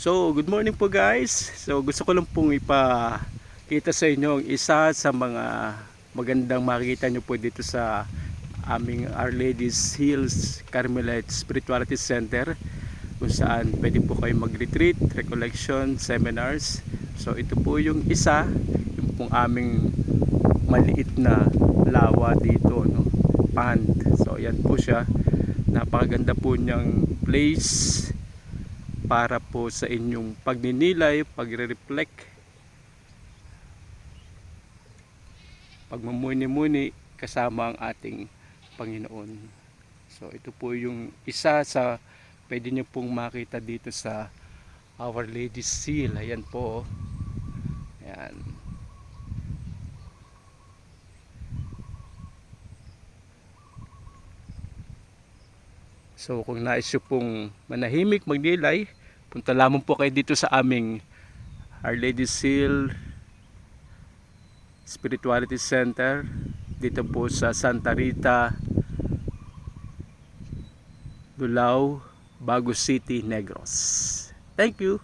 So, good morning po guys. So, gusto ko lang pong ipakita sa inyo ang isa sa mga magandang makikita nyo po dito sa aming Our Lady's Hills Carmelite Spirituality Center, kung saan pwede po kayo mag-retreat, recollection, seminars. So, ito po yung isa, yung pong aming maliit na lawa dito, no? Pond. So, yan po siya. Napakaganda po niyang place para po sa inyong pagninilay, pagre-reflect, pagmumuni-muni kasama ang ating Panginoon. So ito po yung isa sa pwede nyo pong makita dito sa Our Lady's Seal. Ayan po. Ayan. So kung nais nyo pong manahimik, magnilay, punta lamang po kayo dito sa aming Our Lady's Seal Spirituality Center dito po sa Santa Rita, Dulao, Bago City, Negros. Thank you.